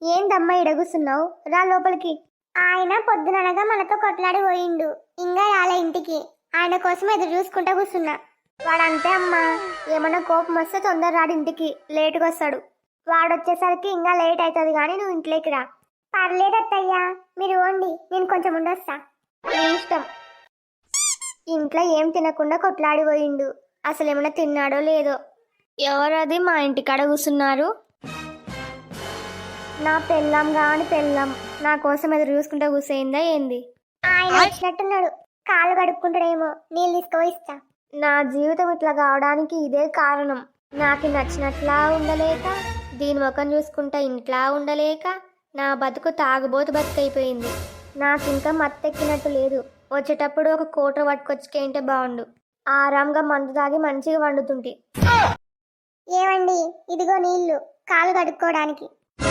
ఏందమ్మా ఇడగుస్తున్నావు? రా లోపలికి. ఆయన పొద్దుననగా మనతో కొట్లాడి పోయిండు, ఇంకా రాలే ఇంటికి. ఆయన కోసం ఎదురు చూసుకుంటా కూర్చున్నా. వాడంతే అమ్మా, ఏమన్నా కోపం వస్తే తొందర రాడు, ఇంటికి లేటుగా వస్తాడు. వాడొచ్చేసరికి ఇంకా లేట్ అవుతుంది, కానీ నువ్వు ఇంట్లోకి రా. పర్లేదు అత్తయ్యా, మీరు ఓండి, నేను కొంచెం ఉండొస్తా. నీ ఇష్టం. ఇంట్లో ఏం తినకుండా కొట్లాడి పోయిండు, అసలు ఏమన్నా తిన్నాడో లేదో. ఎవరది మా ఇంటికాడ కూర్చున్నారు? నా పెళ్ళాం కాని పెళ్ళాం నా కోసం ఎదురు చూసుకుంటా కూర్చోయిందా ఏంది? ఆయన వచ్చినట్టున్నాడు, కాళ్ళు కడుక్కుంటాడేమో, నీళ్ళు తీసుకుపోయిస్తా. నా జీవితం ఇట్లా కావడానికి ఇదే కారణం. నాకు నచ్చినట్లా ఉండలేక, దీని ముఖం చూసుకుంటా ఇంట్లా ఉండలేక, నా బతుకు తాగుబోతు బతుకైపోయింది. నాకు ఇంకా మత్తెక్కినట్టు లేదు. వచ్చేటప్పుడు ఒక కోట పట్టుకొచ్చుకేంటే బాగుండు. ఆరాంగా మందు తాగి మంచిగా వండుతుంటే. ఏమండి, ఇదిగో నీళ్లు, కాలు కడుక్కోవడానికి.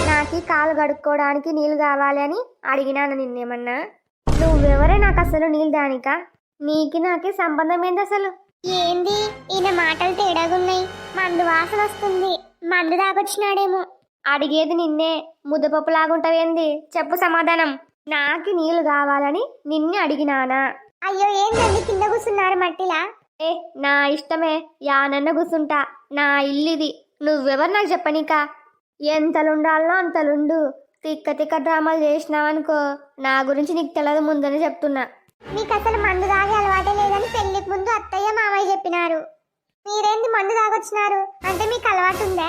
నాకు కాలు కడుక్కోవడానికి నీళ్ళు కావాలి అని అడిగినాను నిన్నేమన్నా? నువ్వెవరే నాకు అసలు నీళ్ళు దానికా? నీకి నాకి సంబంధం ఏంది అసలు? ఏంది ఈయన మాటలు తేడాగున్నాయి, మందు వాసన వస్తుంది. మందు దాకొచ్చినాడేమో. అడిగేది నిన్నే, ముద్దపప్పు లాగుంటావేంది? చెప్పు సమాధానం. నాకి నీళ్లు కావాలని నిన్నే అడిగినానా? అయ్యో ఏంటండి కింద కూర్చున్నారు మట్టిలా? ఏ నా ఇష్టమే, యానన్న కూర్చుంటా, నా ఇల్లుది. నువ్వెవరు నాకు చెప్పనీకా? ఎంతలుండాలనో అంతలుండు. తిక్క తిక్క డ్రామాలు చేసినావనుకో, నా గురించి నీకు తెలియదు ముందని చెప్తున్నా. మీకు అసలు మందు తాగే అలవాటే లేదని పెళ్లికి ముందు అత్తయ్య మామయ్య చెప్పినారు. మీరేంది మందు తాగొచ్చినారు అంటే మీకు అలవాటు ఉందా?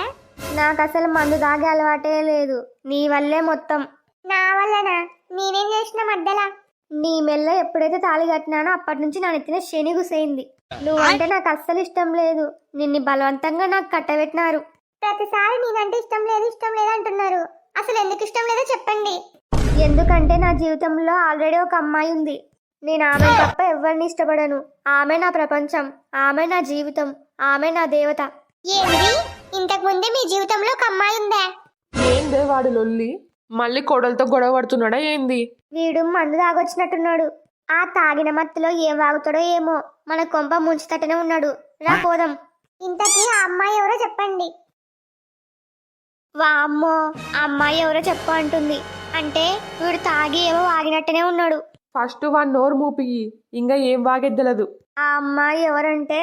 నాకు అసలు మందు తాగే అలవాటే లేదు, నీ వల్లే మొత్తం. నా వల్లనా? నేనేం చేసిన మధ్యలా? నీ మెల్ల ఎప్పుడైతే తాళి కట్టినానో అప్పటి నుంచి నా నెత్తిన శని గుసైంది. నువ్వంటే నాకు అస్సలు ఇష్టం లేదు, నిన్ను బలవంతంగా నాకు కట్టబెట్టినారు. ప్రతిసారి నేనంటే ఇష్టం లేదు అంటున్నారు. అసలు ఎందుకు ఇష్టం లేదో చెప్పండి. ఎందుకంటే నా జీవితంలో ఆల్రెడీ ఒక అమ్మాయి ఉంది. నేను ఆమె తప్ప ఎవరిని ఇష్టపడను. ఆమె నా ప్రపంచం, ఆమె నా జీవితం, ఆమె నా దేవత. ఏంటి, ఇంతకు ముందే మీ జీవితంలో ఒక అమ్మాయి ఉందా? ఏందే వాడు లొల్లి? మళ్ళీ కోడలతో గొడవ పడుతున్నాడా ఏంది? వీడు మందు తాగొచ్చినట్టున్నాడు. ఆ తాగిన మత్తులో ఏం వాగుతాడో ఏమో, మన కొంప ముంచుతట్టనే ఉన్నాడు. రా పోదాం. ఇంతకీ ఆ అమ్మాయి ఎవరో చెప్పండి. వామ్మో, ఆ అమ్మాయి ఎవరో చెప్పు అంటుంది. అంటే వీడు తాగి ఏమో వాగినట్టనే ఉన్నాడు. ఫస్ట్ వాడు నోరు మూపియి, ఇంకా ఏం వాగెద్దలదు. ఆ అమ్మాయి ఎవరంటే,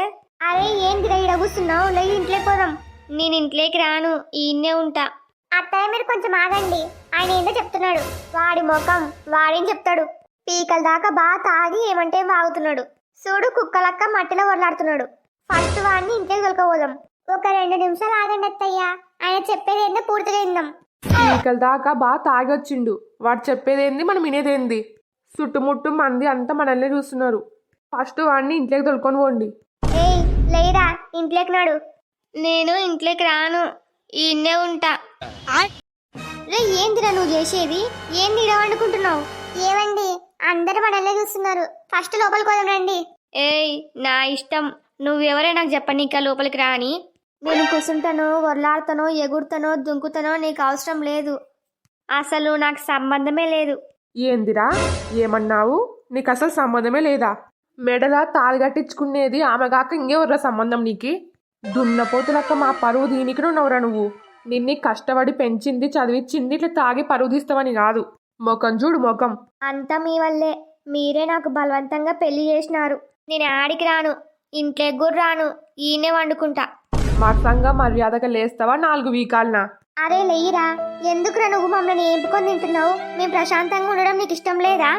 అరే ఏంటి ఈడ కూర్చున్నావు, లే ఇంట్లోకి పోదాం. నేను ఇంట్లోకి రాను, ఈయన్నే ఉంటా. అత్తయ్య మీరు కొంచెం ఆగండి, ఆయన ఏందో చెప్తున్నాడు. వాడి ముఖం వాడేం చెప్తాడు? పీకల దాకా బాగా తాగి ఏమంటే వాగుతున్నాడు. చూడు కుక్కలక్క మట్టిలో వరలాడుతున్నాడు. ఫస్ట్ వాడిని ఇంట్లోకి తొలకపోదాం. ఒక 2 నిమిషాలు ఆగండి అత్తయ్య, ఆయన చెప్పేది ఏందో పూర్తిగా విందాం. పీకల దాకా బాగా తాగొచ్చిండు, వాడు చెప్పేదేంది మనం వినేదేంది? చుట్టుముట్టు మంది అంతా మనల్ని చూస్తున్నారు. ఫస్ట్ వాడిని ఇంట్లోకి తొలుకొని పోండి. ఏయ్ లేరా, ఇంట్లోకి నాడు. నేను ఇంట్లోకి రాను, ఈయన్నే ఉంటా. రే ఏందిరా నువ్వు చేసేది? ఏంది ఇలా వండుకుంటున్నావు? ఏమండి, అందరు మనల్నే చూస్తున్నారు. ఫస్ట్ లోపలికి పోదాం రండి. ఏయ్ నా ఇష్టం, నువ్వెవరే నాకు చెప్పనీక లోపలికి రా అని. నేను కూర్చుంటానో, వర్లాడతానో, ఎగురుతానో, దుంకుతానో నీకు అవసరం లేదు. అసలు నాకు సంబంధమే లేదు. ఏందిరా ఏమన్నావు? నీకు అసలు సంబంధమే లేదా? మెడలా తాళి కట్టించుకునేది ఆమె కాక ఇంకెవర్రా సంబంధం నీకి? దున్నపోతులక్క మా పరువు దీనికి ఉన్నవరా నువ్వు? నిన్ని కష్టపడి పెంచింది, చదివించింది ఇట్లా తాగి పరువు తీస్తావని కాదు. ముఖం చూడు ముఖం. అంతా మీ వల్లే, మీరే నాకు బలవంతంగా పెళ్లి చేసినారు. నేను ఆడికి రాను, ఇంట్లోకి కూడా రాను, ఈయనే వండుకుంటా. మత్సంగా మర్యాదగా లేస్తావా 4 వీకాలనా? అరే లేయిరా, ఎందుకురా నువ్వు మమ్మల్ని ఏంపుకొని తింటున్నావు? మేము ప్రశాంతంగా ఉండడం నీకు ఇష్టం లేదా?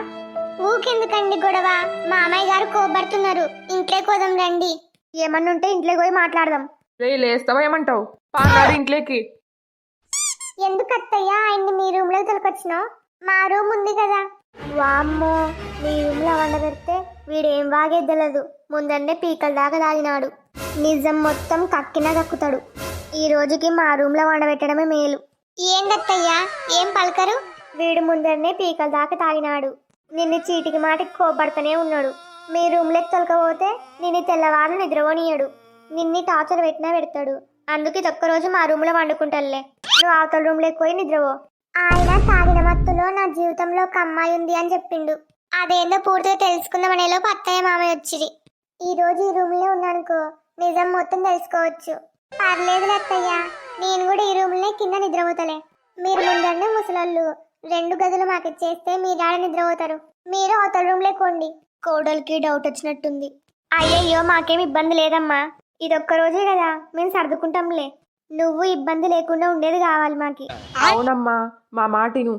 ఊకెందుకండి గొడవ? మా అమ్మాయి గారు కోపడుతున్నారు, ఇంట్లోకి పోదాం రండి. ఏమన్నుంటే ఇంట్లోకి పోయి మాట్లాడదాం. రే లేస్తావా ఏమంటావు? పానాడు ఇంట్లోకి. ఎందుకు అత్తయ్య ఆయన్ని మీ రూమ్ లోకి తొలకొచ్చినావు? మా రూమ్ ఉంది కదా. వామ్మో, మీ రూమ్ లో వండబెడితే వీడేం వాగేద్దలేదు. ముందన్నే పీకల దాకా తాగినాడు. నిజం మొత్తం కక్కినా కక్కుతాడు. ఈ రోజుకి మా రూమ్ లో వండబెట్టడమే మేలు. ఏందత్తయ్యా ఏం పలకరు? వీడు ముందరనే పీకల దాకా తాగినాడు. నిన్ను చీటికి మాటికి కోపడుతూనే ఉన్నాడు. మీ రూమ్ లోకి తొలకపోతే నిన్ను తెల్లవారు నిద్రపోనీయడు. నిన్ని టార్చర్ పెట్టినా పెడతాడు. అందుకే ఒక్కరోజు మా రూమ్ లో వండుకుంటానులే. నువ్వు అవతల రూమ్ లోకి పోయి నిద్రపో. ఆయన తాగిన మత్తులో నా జీవితంలో ఒక అమ్మాయి ఉంది అని చెప్పిండు. అదేందో పూర్తిగా తెలుసుకుందామనేలోపు అత్తయ్య మామయ్య వచ్చిరి. ఈ రోజు ఈ రూమ్ లో ఉన్నానుకో, నిజం మొత్తం తెలుసుకోవచ్చు. పర్లేదు అత్తయ్య, నేను కూడా ఈ రూమ్ లో కింద నిద్రపోతలే. మీరు ముందరనే ముసలోళ్ళు 2 గదులు మాకు ఇచ్చేస్తే మీ డాడీ నిద్రపోతారు. మీరు అవతల రూమ్ లేకోండి. కోడలికి డౌట్ వచ్చినట్టుంది. అయ్యయ్యో మాకేం ఇబ్బంది లేదమ్మా, ఇదొక్క రోజే కదా, మేము సర్దుకుంటాంలే. నువ్వు ఇబ్బంది లేకుండా ఉండేది కావాలి మాకి. అవునమ్మా, మా మాటిను.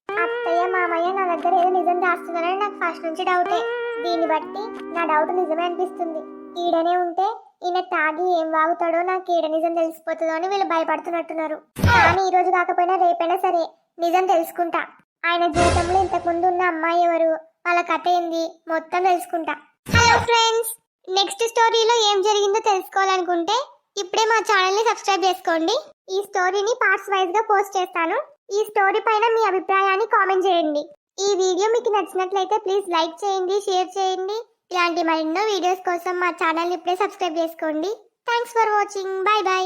అత్తయ్య మామయ్య నా దగ్గర ఏదో నిజం దాస్తున్నారని నాకు ఫస్ట్ నుంచి డౌటే. దీన్ని బట్టి నా డౌట్ నిజమే అనిపిస్తుంది. ఈడనే ఉంటే ఈయన తాగి ఏం వాగుతాడో నాకు ఈడ నిజం తెలిసిపోతుందో అని వీళ్ళు భయపడుతున్నట్టున్నారు. కానీ ఈ రోజు కాకపోయినా రేపైనా సరే నిజం తెలుసుకుంటా. ఆయన జీవితంలో ఇంతకు ముందు ఉన్న అమ్మాయి ఎవరు, వాళ్ళ కథ ఏంది మొత్తం తెలుసుకుంటా. హలో ఫ్రెండ్స్, నెక్స్ట్ స్టోరీలో ఏం జరిగిందో తెలుసుకోవాలనుకుంటే ఇప్పుడే మా ఛానల్ ని సబ్స్క్రైబ్ చేసుకోండి. ఈ స్టోరీని పార్ట్స్ వైజ్ గా పోస్ట్ చేస్తాను. ఈ స్టోరీ పైన మీ అభిప్రాయాన్ని కామెంట్ చేయండి. ఈ వీడియో మీకు నచ్చినట్లయితే ప్లీజ్ లైక్ చేయండి, షేర్ చేయండి. ఇలాంటి మరెన్నో వీడియోస్ కోసం మా ఛానల్ ని ఇప్పుడే సబ్స్క్రైబ్ చేసుకోండి. Thanks for watching. By by.